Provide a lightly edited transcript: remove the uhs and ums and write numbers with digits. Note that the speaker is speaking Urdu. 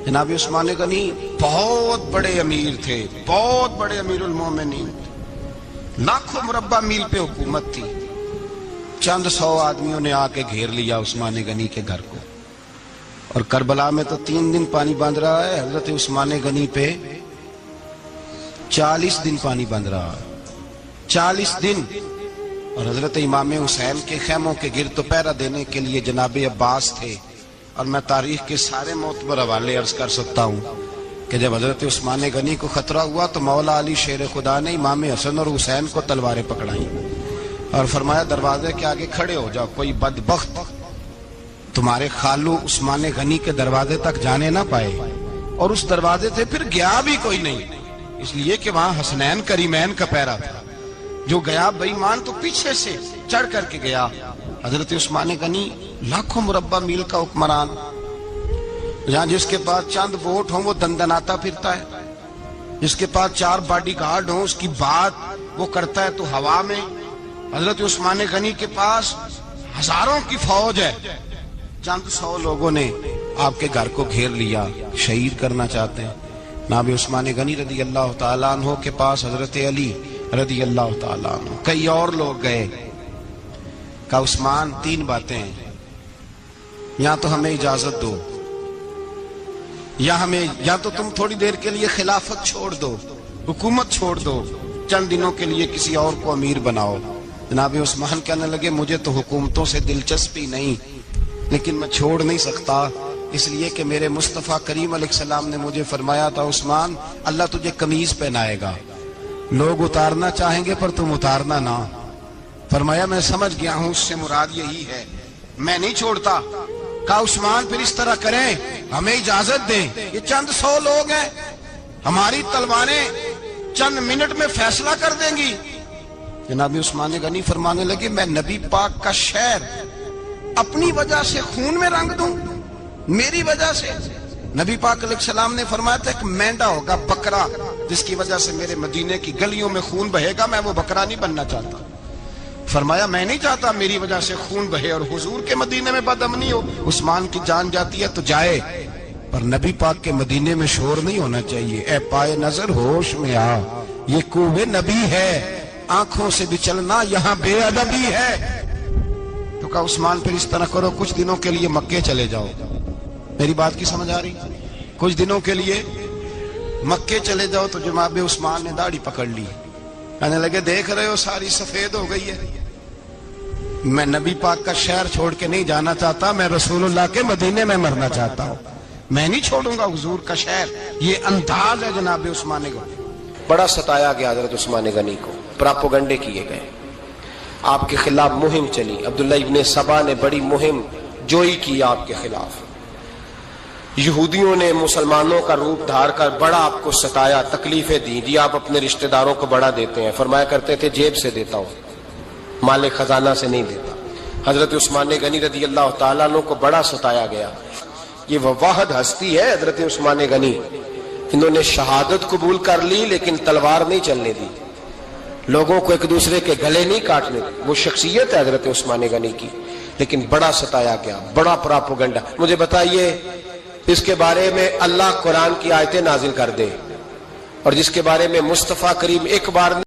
جناب عثمان غنی بہت بڑے امیر تھے، بہت بڑے امیر المومنین، لاکھوں مربع میل پہ حکومت تھی۔ چند سو آدمیوں نے آ کے گھیر لیا عثمان غنی کے گھر کو، اور کربلا میں تو 3 دن پانی بند رہا ہے، حضرت عثمان غنی پہ 40 دن پانی بند رہا ہے، 40 دن۔ اور حضرت امام حسین کے خیموں کے گرد پہرا دینے کے لیے جناب عباس تھے۔ اور میں تاریخ کے سارے معتبر حوالے عرض کر سکتا ہوں کہ جب حضرت عثمان غنی کو خطرہ ہوا تو مولا علی شیر خدا نے امام حسن اور حسین کو تلواریں پکڑائیں اور فرمایا دروازے کے آگے کھڑے ہو جاؤ، کوئی بدبخت تمہارے خالو عثمان غنی کے دروازے تک جانے نہ پائے۔ اور اس دروازے سے پھر گیا بھی کوئی نہیں، اس لیے کہ وہاں حسنین کریمین کا پہرا تھا۔ جو گیا بے ایمان تو پیچھے سے چڑھ کر کے گیا۔ حضرت عثمان غنی لاکھوں مربع میل کا حکمران، جہاں جس کے پاس چند ووٹ ہوں وہ دندناتا پھرتا ہے، جس کے پاس 4 باڈی گارڈ ہوں اس کی بات وہ کرتا ہے تو ہوا میں۔ حضرت عثمان غنی کے پاس ہزاروں کی فوج ہے، چند 100 لوگوں نے آپ کے گھر کو گھیر لیا، شہید کرنا چاہتے ہیں۔ جناب عثمان غنی رضی اللہ تعالیٰ عنہ کے پاس حضرت علی رضی اللہ تعالیٰ عنہ، کئی اور لوگ گئے۔ کہا عثمان 3 باتیں ہیں، یا تو ہمیں اجازت دو، یا تو تم تھوڑی دیر کے لیے خلافت چھوڑ دو، حکومت چھوڑ دو، چند دنوں کے لیے کسی اور کو امیر بناؤ۔ جناب عثمان کہنے لگے مجھے تو حکومتوں سے دلچسپی نہیں، لیکن میں چھوڑ نہیں سکتا، اس لیے کہ میرے مصطفیٰ کریم علیہ السلام نے مجھے فرمایا تھا عثمان اللہ تجھے قمیض پہنائے گا، لوگ اتارنا چاہیں گے پر تم اتارنا نہ۔ فرمایا میں سمجھ گیا ہوں، اس سے مراد یہی ہے، میں نہیں چھوڑتا۔ کہا عثمان پھر اس طرح کریں، ہمیں اجازت دیں، یہ چند 100 لوگ ہیں، ہماری تلواریں چند منٹ میں فیصلہ کر دیں گی۔ جناب عثمان غنی فرمانے لگے میں نبی پاک کا شہر اپنی وجہ سے خون میں رنگ دوں، میری وجہ سے؟ نبی پاک علیہ السلام نے فرمایا تھا ایک مینڈا ہوگا، بکرا، جس کی وجہ سے میرے مدینے کی گلیوں میں خون بہے گا، میں وہ بکرا نہیں بننا چاہتا۔ فرمایا میں نہیں چاہتا میری وجہ سے خون بہے اور حضور کے مدینے میں بدامنی ہو۔ عثمان کی جان جاتی ہے تو جائے، پر نبی پاک کے مدینے میں شور نہیں ہونا چاہیے۔ اے پائے نظر ہوش میں آ، یہ کوہ نبی ہے، آنکھوں سے بھی چلنا یہاں بے ادبی ہے۔ تو کہا عثمان پھر اس طرح کرو، کچھ دنوں کے لیے مکے چلے جاؤ۔ میری بات کی سمجھ آ رہی؟ کچھ دنوں کے لیے مکے چلے جاؤ۔ تو جناب عثمان نے داڑھی پکڑ لی، کہنے لگے دیکھ رہے ہو ساری سفید ہو گئی ہے، میں نبی پاک کا شہر چھوڑ کے نہیں جانا چاہتا، میں رسول اللہ کے مدینے میں مرنا چاہتا ہوں، میں نہیں چھوڑوں گا حضور کا شہر۔ یہ انداز ہے جناب عثمان غنی۔ بڑا ستایا گیا حضرت عثمان غنی کو، پراپوگنڈے کیے گئے، آپ کے خلاف مہم چلی، عبداللہ ابن سبا نے بڑی مہم جوئی کی آپ کے خلاف۔ یہودیوں نے مسلمانوں کا روپ دھار کر بڑا آپ کو ستایا، تکلیفیں دی، جی آپ اپنے رشتہ داروں کو بڑا دیتے ہیں، فرمایا کرتے تھے جیب سے دیتا ہوں، مال خزانہ سے نہیں دیتا۔ حضرت عثمان غنی رضی اللہ تعالیٰ عنہ کو بڑا ستایا گیا۔ یہ وہ واحد ہستی ہے حضرت عثمان غنی، انہوں نے شہادت قبول کر لی لیکن تلوار نہیں چلنے دی، لوگوں کو ایک دوسرے کے گلے نہیں کاٹنے دی، وہ شخصیت ہے حضرت عثمان غنی کی، لیکن بڑا ستایا گیا، بڑا پراپوگنڈا۔ مجھے بتائیے اس کے بارے میں اللہ قرآن کی آیتیں نازل کر دے، اور جس کے بارے میں مصطفیٰ کریم ایک بار